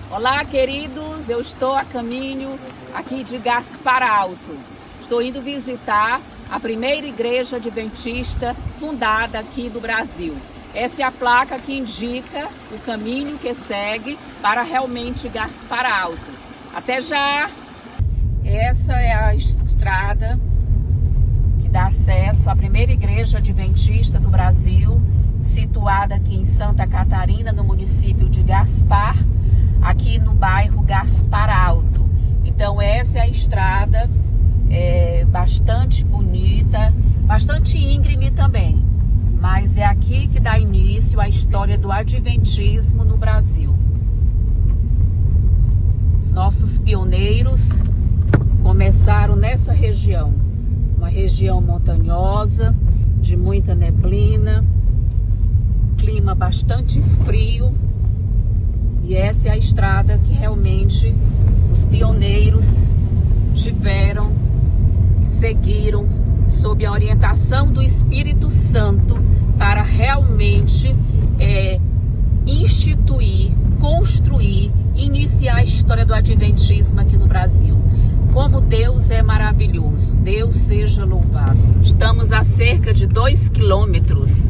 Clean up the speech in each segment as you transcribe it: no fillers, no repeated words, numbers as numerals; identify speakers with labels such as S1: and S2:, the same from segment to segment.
S1: Olá, queridos, eu estou a caminho aqui de Gaspar Alto. Estou indo visitar a primeira igreja adventista fundada aqui do Brasil. Essa é a placa que indica o caminho que segue para realmente Gaspar Alto. Até já! Essa é a estrada que dá acesso à primeira igreja adventista do Brasil, situada aqui em Santa Catarina, no município de Gaspar, aqui no bairro Gaspar Alto. Então essa é a estrada, bastante bonita, bastante íngreme também, mas é aqui que dá início à história do adventismo no Brasil. Os nossos pioneiros começaram nessa região, uma região montanhosa, de muita neblina, clima bastante frio. E essa é a estrada que realmente os pioneiros seguiram sob a orientação do Espírito Santo para realmente instituir, construir, iniciar a história do adventismo aqui no Brasil. Como Deus é maravilhoso, Deus seja louvado. Estamos a cerca de 2 quilômetros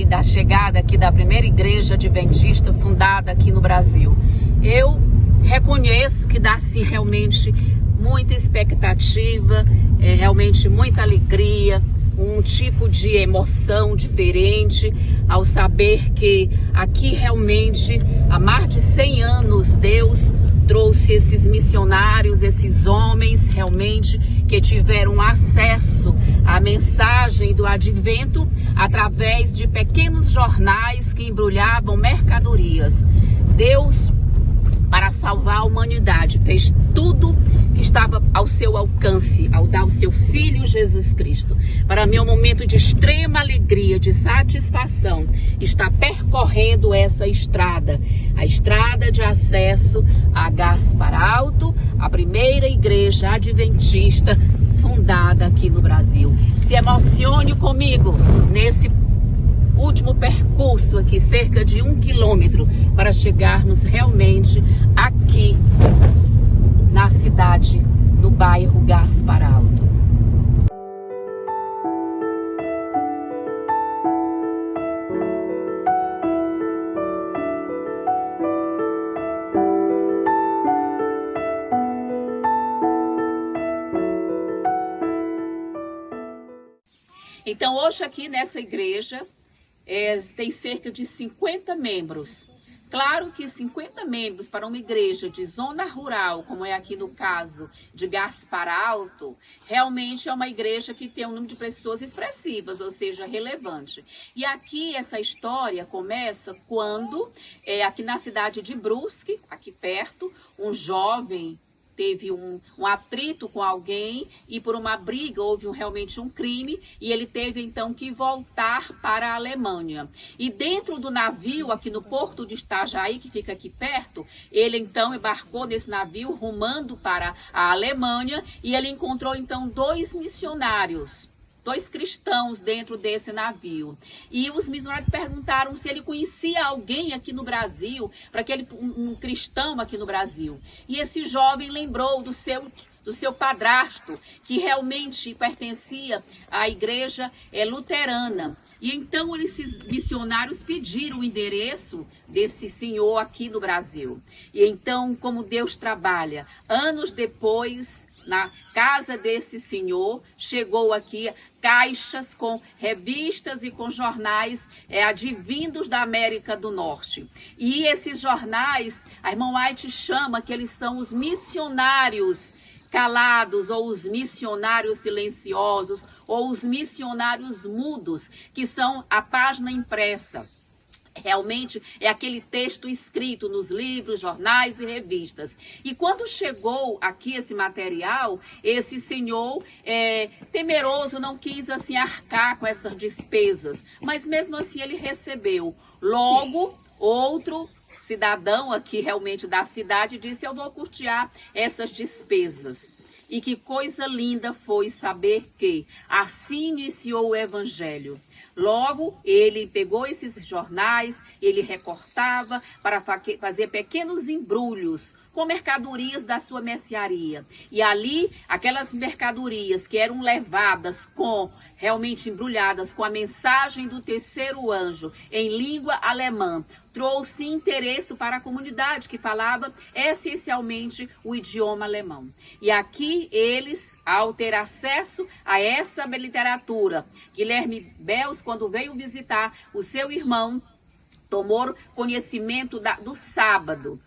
S1: da chegada aqui da primeira igreja adventista fundada aqui no Brasil. Eu reconheço que dá-se realmente muita expectativa, realmente muita alegria, um tipo de emoção diferente ao saber que aqui realmente há mais de 100 anos Deus trouxe esses missionários, esses homens realmente que tiveram acesso à mensagem do advento através de pequenos jornais que embrulhavam mercadorias. Deus, para salvar a humanidade, fez tudo que estava ao seu alcance ao dar o seu Filho Jesus Cristo. Para mim é um momento de extrema alegria, de satisfação, estar percorrendo essa estrada, a estrada de acesso a Gaspar Alto, a primeira igreja adventista fundada aqui no Brasil. Se emocione comigo nesse último percurso aqui, cerca de 1 quilômetro, para chegarmos realmente aqui na cidade, no bairro Gaspar Alto. Então hoje aqui nessa igreja tem cerca de 50 membros. Claro que 50 membros para uma igreja de zona rural, como é aqui no caso de Gaspar Alto, realmente é uma igreja que tem um número de pessoas expressivas, ou seja, relevante. E aqui essa história começa quando, aqui na cidade de Brusque, aqui perto, um jovem teve um atrito com alguém e por uma briga houve realmente um crime e ele teve então que voltar para a Alemanha. E dentro do navio, aqui no porto de Itajaí, que fica aqui perto, ele então embarcou nesse navio rumando para a Alemanha e ele encontrou então 2 missionários. 2 cristãos dentro desse navio. E os missionários perguntaram se ele conhecia alguém aqui no Brasil, um cristão aqui no Brasil. E esse jovem lembrou do seu padrasto, que realmente pertencia à igreja luterana. E então esses missionários pediram o endereço desse senhor aqui no Brasil. E então, como Deus trabalha, anos depois, na casa desse senhor, chegou aqui caixas com revistas e com jornais advindos da América do Norte. E esses jornais, a irmã White chama que eles são os missionários calados, ou os missionários silenciosos, ou os missionários mudos, que são a página impressa. Realmente é aquele texto escrito nos livros, jornais e revistas. E quando chegou aqui esse material, esse senhor temeroso não quis assim arcar com essas despesas, mas mesmo assim ele recebeu. Logo, outro cidadão aqui realmente da cidade disse: eu vou custear essas despesas. E que coisa linda foi saber que assim iniciou o evangelho. Logo, ele pegou esses jornais, ele recortava para fazer pequenos embrulhos com mercadorias da sua mercearia. E ali, aquelas mercadorias que eram levadas realmente embrulhadas com a mensagem do terceiro anjo em língua alemã, trouxe interesse para a comunidade que falava essencialmente o idioma alemão. E aqui eles, ao ter acesso a essa literatura, Guilherme Bels, quando veio visitar o seu irmão, tomou conhecimento do sábado,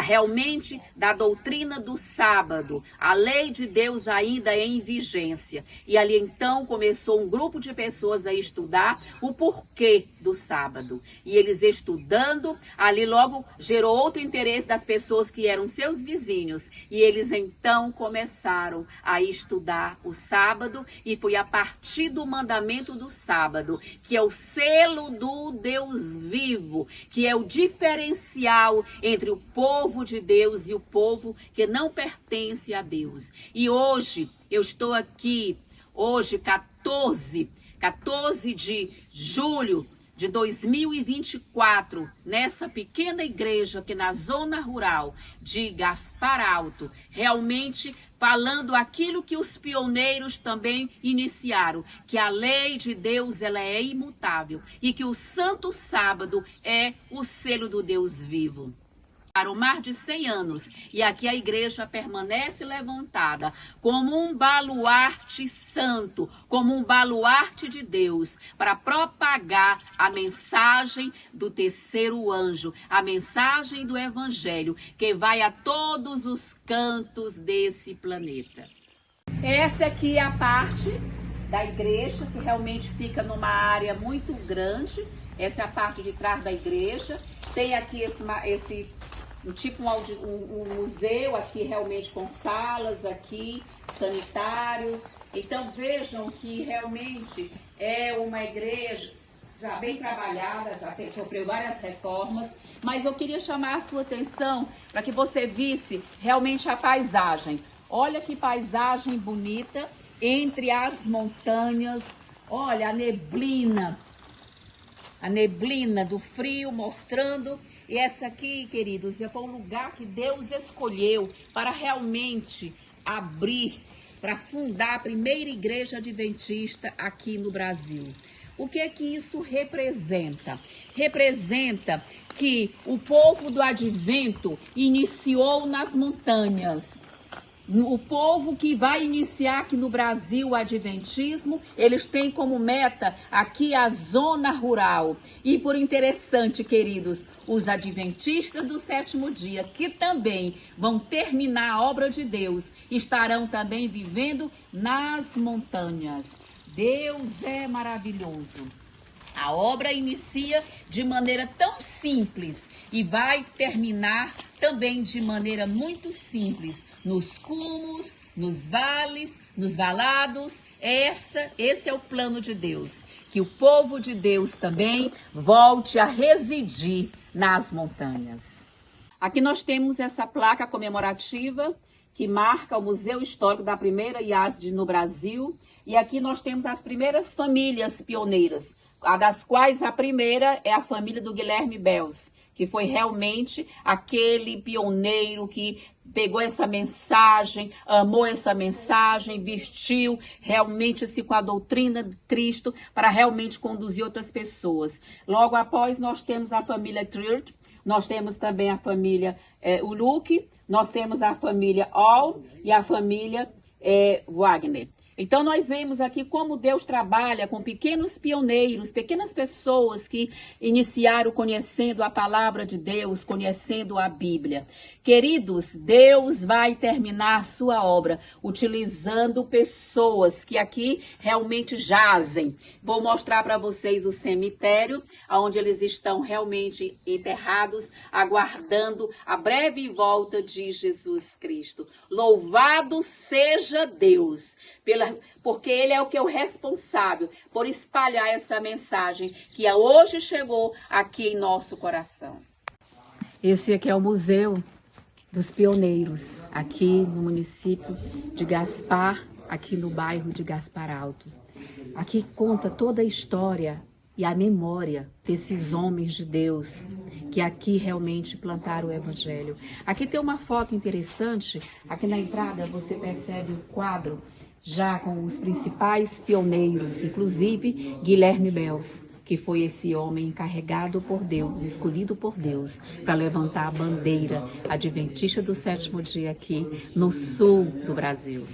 S1: realmente da doutrina do sábado, a lei de Deus ainda em vigência. E ali então começou um grupo de pessoas a estudar o porquê do sábado. E eles estudando, ali logo gerou outro interesse das pessoas que eram seus vizinhos. E eles então começaram a estudar o sábado, e foi a partir do mandamento do sábado, que é o selo do Deus vivo, que é o diferencial entre o povo de Deus e o povo que não pertence a Deus. E hoje, eu estou aqui, hoje 14 de julho de 2024, nessa pequena igreja aqui na zona rural de Gaspar Alto, realmente falando aquilo que os pioneiros também iniciaram, que a lei de Deus ela é imutável e que o Santo Sábado é o selo do Deus vivo. Para o mais de 100 anos, e aqui a igreja permanece levantada como um baluarte santo, como um baluarte de Deus, para propagar a mensagem do terceiro anjo, a mensagem do evangelho, que vai a todos os cantos desse planeta. Essa aqui é a parte da igreja, que realmente fica numa área muito grande. Essa é a parte de trás da igreja. Tem aqui um museu aqui realmente com salas aqui, sanitários. Então vejam que realmente é uma igreja já bem trabalhada, já sofreu várias reformas, mas eu queria chamar a sua atenção para que você visse realmente a paisagem. Olha que paisagem bonita entre as montanhas. Olha a neblina do frio mostrando. E essa aqui, queridos, é o lugar que Deus escolheu para realmente abrir, para fundar a primeira igreja adventista aqui no Brasil. O que é que isso representa? Representa que o povo do advento iniciou nas montanhas. O povo que vai iniciar aqui no Brasil o adventismo, eles têm como meta aqui a zona rural. E por interessante, queridos, os adventistas do sétimo dia, que também vão terminar a obra de Deus, estarão também vivendo nas montanhas. Deus é maravilhoso. A obra inicia de maneira tão simples e vai terminar também de maneira muito simples, nos cumos, nos vales, nos valados. Esse é o plano de Deus, que o povo de Deus também volte a residir nas montanhas. Aqui nós temos essa placa comemorativa que marca o Museu Histórico da Primeira IASD no Brasil. E aqui nós temos as primeiras famílias pioneiras, das quais a primeira é a família do Guilherme Bels, que foi realmente aquele pioneiro que pegou essa mensagem, amou essa mensagem, vestiu realmente-se com a doutrina de Cristo para realmente conduzir outras pessoas. Logo após nós temos a família Trirt, nós temos também a família Uluc, nós temos a família All e a família Wagner. Então nós vemos aqui como Deus trabalha com pequenos pioneiros, pequenas pessoas que iniciaram conhecendo a palavra de Deus, conhecendo a Bíblia. Queridos, Deus vai terminar sua obra utilizando pessoas que aqui realmente jazem. Vou mostrar para vocês o cemitério, onde eles estão realmente enterrados, aguardando a breve volta de Jesus Cristo. Louvado seja Deus, porque Ele é o responsável por espalhar essa mensagem que hoje chegou aqui em nosso coração. Esse aqui é o Museu dos Pioneiros, aqui no município de Gaspar, aqui no bairro de Gaspar Alto. Aqui conta toda a história e a memória desses homens de Deus que aqui realmente plantaram o Evangelho. Aqui tem uma foto interessante, aqui na entrada você percebe o quadro já com os principais pioneiros, inclusive Guilherme Bels, que foi esse homem encarregado por Deus, escolhido por Deus, para levantar a bandeira adventista do sétimo dia aqui no sul do Brasil.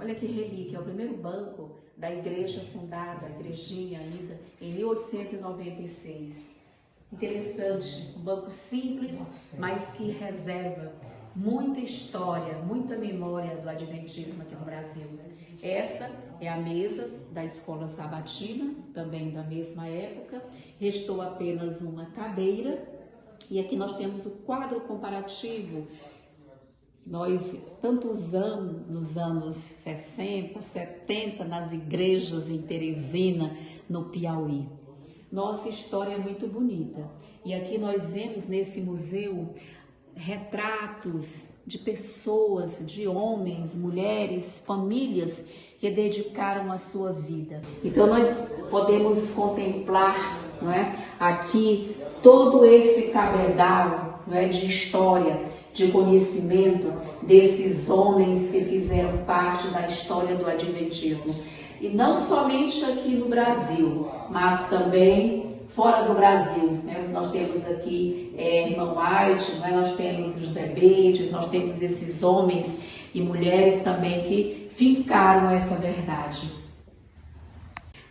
S1: Olha que relíquia, é o primeiro banco da igreja fundada, a igrejinha ainda, em 1896. Interessante, um banco simples, mas que reserva muita história, muita memória do adventismo aqui no Brasil. Essa é a mesa da escola sabatina, também da mesma época. Restou apenas uma cadeira e aqui nós temos o quadro comparativo. Nós tanto usamos nos anos 60, 70, nas igrejas em Teresina, no Piauí. Nossa história é muito bonita. E aqui nós vemos nesse museu retratos de pessoas, de homens, mulheres, famílias que dedicaram a sua vida. Então nós podemos contemplar, não é, aqui todo esse cabedal, não é, de história, de conhecimento desses homens que fizeram parte da história do adventismo. E não somente aqui no Brasil, mas também fora do Brasil. Né? Nós temos aqui irmão White, né? Nós temos José Bates, nós temos esses homens e mulheres também que fincaram essa verdade.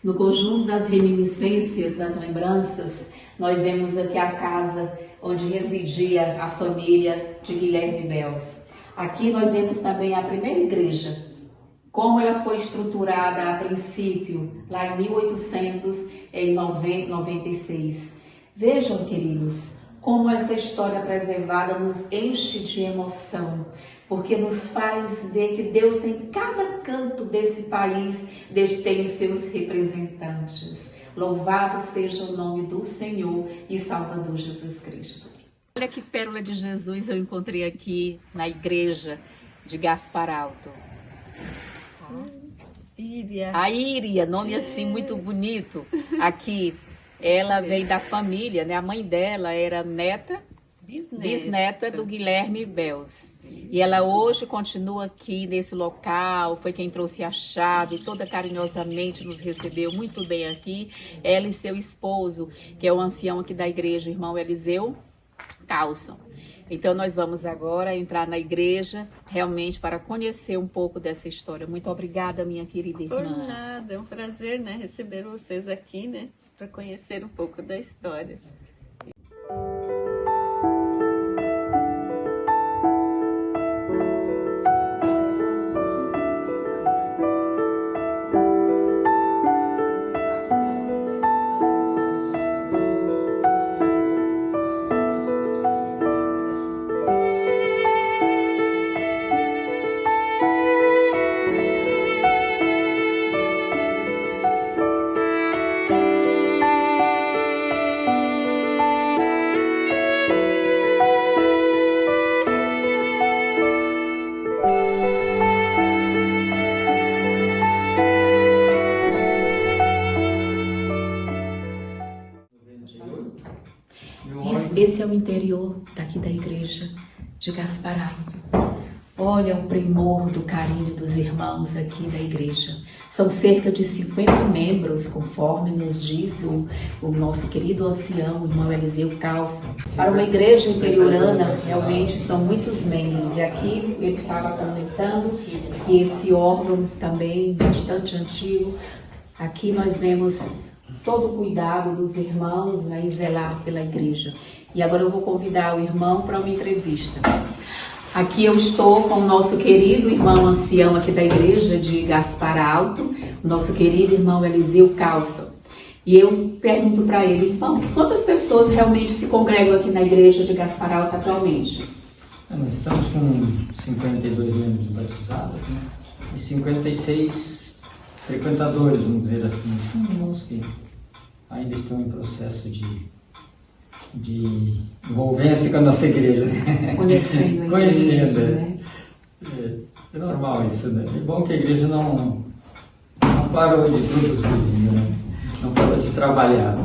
S1: No conjunto das reminiscências, das lembranças, nós vemos aqui a casa onde residia a família de Guilherme Bels. Aqui nós vemos também a primeira igreja, como ela foi estruturada a princípio, lá em 1896. Vejam, queridos, como essa história preservada nos enche de emoção, porque nos faz ver que Deus tem cada canto desse país, Deus tem os seus representantes. Louvado seja o nome do Senhor e Salvador Jesus Cristo. Olha que pérola de Jesus eu encontrei aqui na igreja de Gaspar Alto. A Íria, nome assim muito bonito. Aqui, ela vem da família, né? A mãe dela era bisneta do Guilherme Bels. E ela hoje continua aqui nesse local, foi quem trouxe a chave, toda carinhosamente nos recebeu muito bem aqui. Ela e seu esposo, que é o ancião aqui da igreja, o irmão Eliseu Carlson. Então nós vamos agora entrar na igreja, realmente para conhecer um pouco dessa história. Muito obrigada, minha querida irmã.
S2: Por nada, é um prazer, né, receber vocês aqui, né, para conhecer um pouco da história.
S1: Irmãos, esse é o interior daqui da igreja de Gasparal. Olha o primor do carinho dos irmãos aqui da igreja. São cerca de 50 membros, conforme nos diz o nosso querido ancião, o irmão Eliseu Calça. Para uma igreja interiorana, realmente são muitos membros. E aqui ele estava comentando que esse órgão também bastante antigo. Aqui nós vemos todo o cuidado dos irmãos, né, e zelar pela igreja. E agora eu vou convidar o irmão para uma entrevista. Aqui eu estou com o nosso querido irmão ancião aqui da igreja de Gaspar Alto, o nosso querido irmão Eliseu Calça. E eu pergunto para ele, irmãos, quantas pessoas realmente se congregam aqui na igreja de Gaspar Alto atualmente?
S3: Nós estamos com 52 membros batizados, né? E 56 frequentadores, vamos dizer assim. São irmãos que ainda estão em processo de envolvência com a nossa igreja.
S1: Conhecendo a igreja, né?
S3: É normal isso, né? É bom que a igreja não parou de produzir, né? Não parou de trabalhar.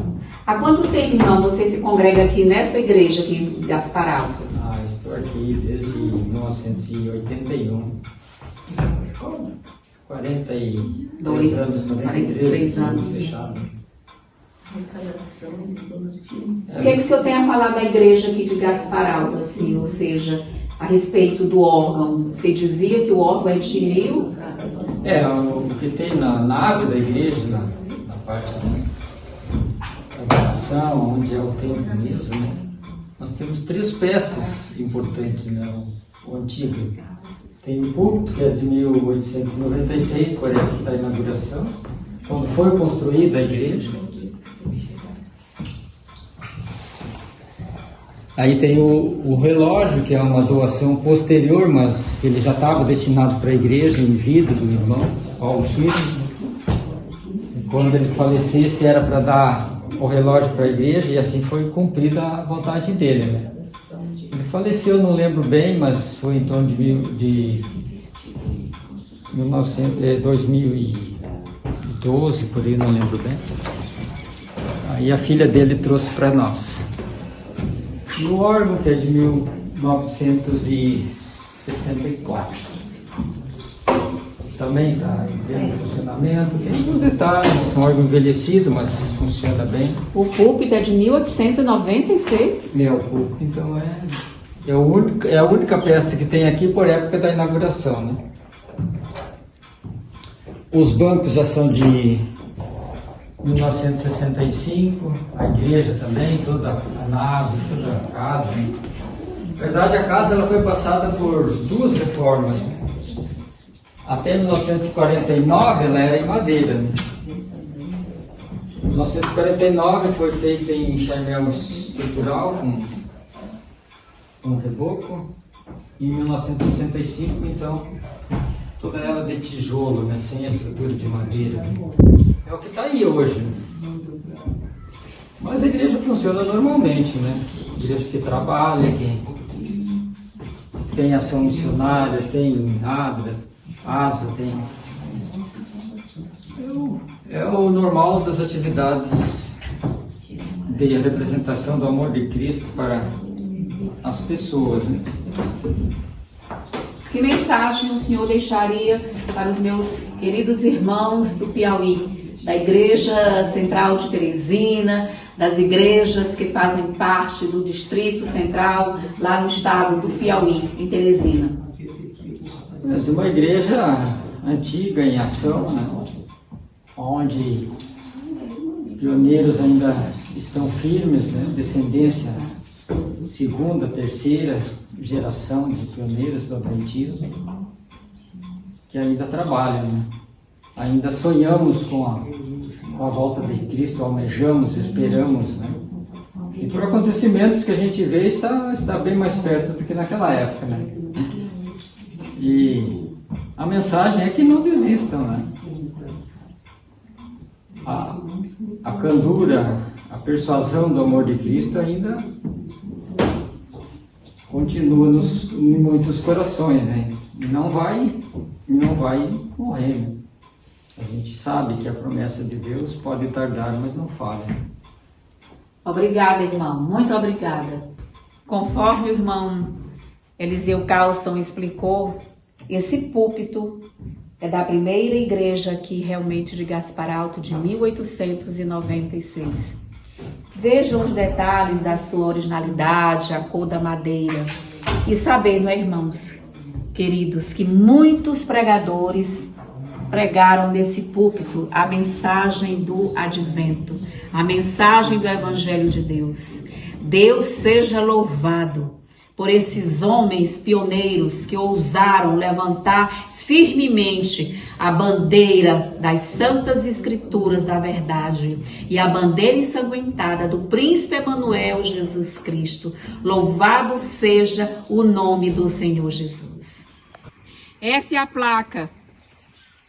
S1: Há quanto tempo, irmão, você se congrega aqui nessa igreja aqui em Gaspar Alto?
S3: Estou aqui desde 1981. 42 anos,
S1: 43 anos.
S3: Fechado.
S1: O que é que o senhor tem a falar da igreja aqui de Gaspar Alto, assim, ou seja, a respeito do órgão? Você dizia que o órgão é de 1000?
S3: O que tem na nave da igreja, na parte da oração, onde é o templo mesmo, né? Nós temos 3 peças importantes, né? O antigo. Tem o púlpito, que é de 1896, por época da inauguração, quando foi construída a igreja. Aí tem o relógio, que é uma doação posterior, mas ele já estava destinado para a igreja em vida do irmão Paulo Schmidt. Quando ele falecesse era para dar o relógio para a igreja, e assim foi cumprida a vontade dele, né? Ele faleceu, não lembro bem, mas foi em torno de 2012, por aí, não lembro bem. Aí a filha dele trouxe para nós. E o órgão, que é de 1964. Também está em pleno funcionamento. Tem alguns detalhes, um órgão envelhecido, mas funciona bem.
S1: O púlpito é de 1896?
S3: O púlpito, então, é a única peça que tem aqui por época da inauguração, né? Os bancos já são de 1965, a igreja também, toda a nave, toda a casa. Na verdade, a casa ela foi passada por 2 reformas. Até 1949 ela era em madeira, né? Em 1949 foi feita em chaimel estrutural com reboco. Em 1965, então, toda ela de tijolo, né? Sem a estrutura de madeira. É o que está aí hoje. Mas a igreja funciona normalmente, né? A igreja que trabalha, que tem ação missionária, tem Abra, Asa, tem... É o normal das atividades de representação do amor de Cristo para as pessoas, né?
S1: Que mensagem o senhor deixaria para os meus queridos irmãos do Piauí? Da Igreja Central de Teresina, das igrejas que fazem parte do Distrito Central, lá no estado do Piauí, em Teresina.
S3: É de uma igreja antiga em ação, né? Onde pioneiros ainda estão firmes, né? Descendência segunda, terceira geração de pioneiros do Adventismo, que ainda trabalham, né? Ainda sonhamos com a volta de Cristo, almejamos, esperamos, né? E por acontecimentos que a gente vê, está bem mais perto do que naquela época, né? E a mensagem é que não desistam, né? A candura, a persuasão do amor de Cristo ainda continua em muitos corações, né? E não vai morrer, né? A gente sabe que a promessa de Deus pode tardar, mas não falha.
S1: Obrigada, irmão. Muito obrigada. Conforme o irmão Eliseu Carlson explicou, esse púlpito é da primeira igreja aqui realmente de Gaspar Alto, de 1896. Vejam os detalhes da sua originalidade, a cor da madeira. E sabendo, irmãos queridos, que muitos pregadores pregaram nesse púlpito a mensagem do advento, a mensagem do Evangelho de Deus. Deus seja louvado por esses homens pioneiros que ousaram levantar firmemente a bandeira das Santas Escrituras da verdade e a bandeira ensanguentada do Príncipe Emanuel Jesus Cristo. Louvado seja o nome do Senhor Jesus. Essa é a placa,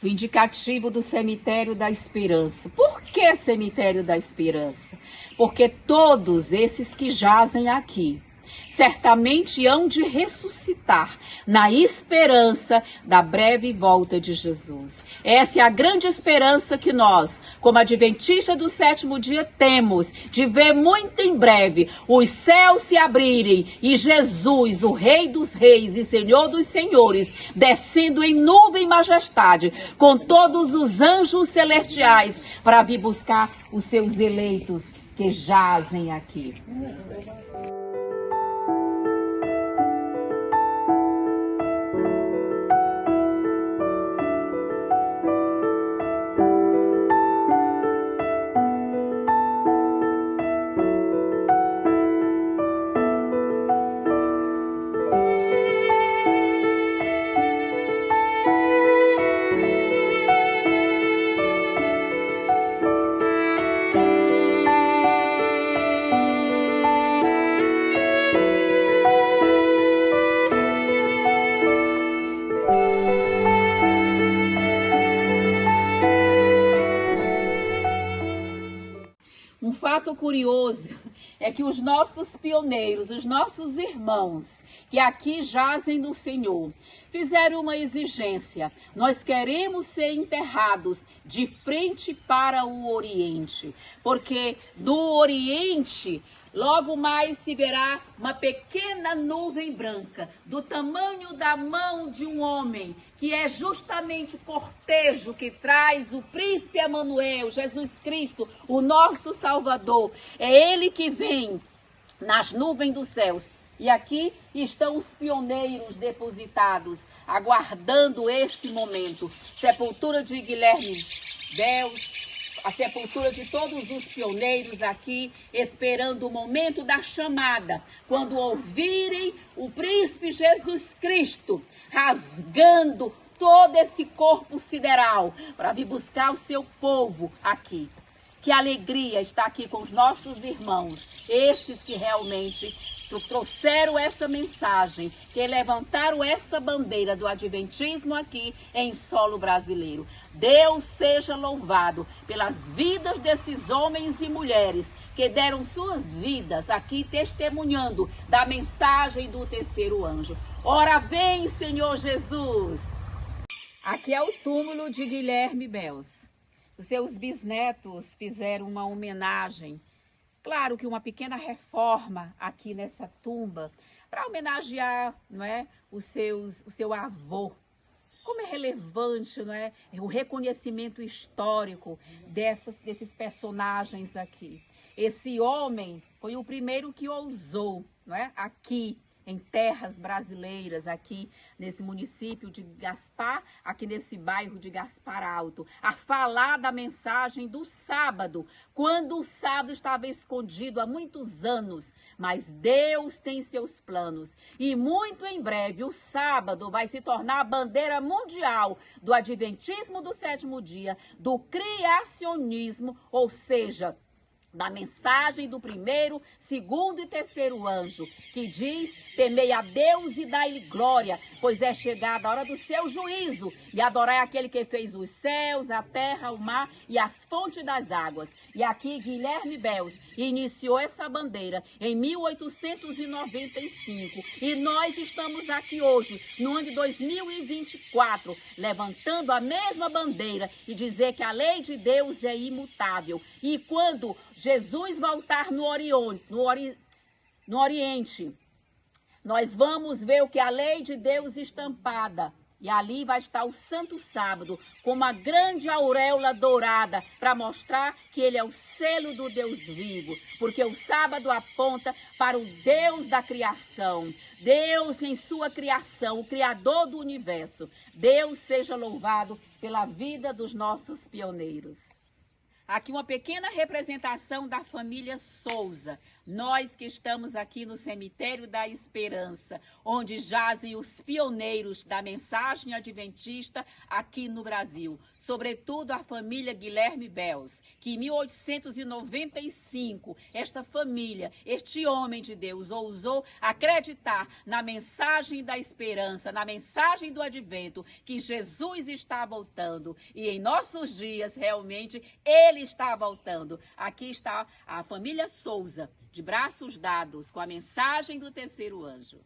S1: o indicativo do Cemitério da Esperança. Por que Cemitério da Esperança? Porque todos esses que jazem aqui certamente hão de ressuscitar na esperança da breve volta de Jesus. Essa é a grande esperança que nós, como adventistas do sétimo dia, temos de ver muito em breve os céus se abrirem e Jesus, o Rei dos Reis e Senhor dos Senhores, descendo em nuvem e majestade com todos os anjos celestiais para vir buscar os seus eleitos que jazem aqui. Um fato curioso é que os nossos pioneiros, os nossos irmãos que aqui jazem no Senhor, fizeram uma exigência. Nós queremos ser enterrados de frente para o Oriente, porque no Oriente logo mais se verá uma pequena nuvem branca, do tamanho da mão de um homem, que é justamente o cortejo que traz o príncipe Emanuel, Jesus Cristo, o nosso Salvador. É ele que vem nas nuvens dos céus. E aqui estão os pioneiros depositados, aguardando esse momento. Sepultura de Guilherme Belz, a sepultura de todos os pioneiros aqui, esperando o momento da chamada, quando ouvirem o príncipe Jesus Cristo rasgando todo esse corpo sideral para vir buscar o seu povo aqui. Que alegria estar aqui com os nossos irmãos, esses que realmente trouxeram essa mensagem, que levantaram essa bandeira do adventismo aqui em solo brasileiro. Deus seja louvado pelas vidas desses homens e mulheres que deram suas vidas aqui testemunhando da mensagem do terceiro anjo. Ora vem, Senhor Jesus! Aqui é o túmulo de Guilherme Belz. Os seus bisnetos fizeram uma homenagem. Claro que uma pequena reforma aqui nessa tumba para homenagear, não é, o seu avô. Como é relevante, não é, o reconhecimento histórico desses personagens aqui. Esse homem foi o primeiro que ousou, não é, aqui em terras brasileiras, aqui nesse município de Gaspar, aqui nesse bairro de Gaspar Alto, a falar da mensagem do sábado, quando o sábado estava escondido há muitos anos, mas Deus tem seus planos e muito em breve o sábado vai se tornar a bandeira mundial do adventismo do sétimo dia, do criacionismo, ou seja, da mensagem do primeiro, segundo e terceiro anjo, que diz: temei a Deus e dai-lhe glória, pois é chegada a hora do seu juízo, e adorai aquele que fez os céus, a terra, o mar e as fontes das águas. E aqui Guilherme Belz iniciou essa bandeira em 1895, e nós estamos aqui hoje, no ano de 2024, levantando a mesma bandeira e dizer que a lei de Deus é imutável. E quando Jesus voltar no Oriente, nós vamos ver o que a lei de Deus estampada. E ali vai estar o Santo Sábado, com uma grande auréola dourada, para mostrar que ele é o selo do Deus vivo. Porque o sábado aponta para o Deus da criação. Deus em sua criação, o Criador do universo. Deus seja louvado pela vida dos nossos pioneiros. Aqui uma pequena representação da família Souza. Nós que estamos aqui no Cemitério da Esperança, onde jazem os pioneiros da mensagem adventista aqui no Brasil. Sobretudo a família Guilherme Bels, que em 1895, esta família, este homem de Deus, ousou acreditar na mensagem da esperança, na mensagem do advento, que Jesus está voltando. E em nossos dias, realmente, ele está voltando. Aqui está a família Souza, de braços dados com a mensagem do terceiro anjo.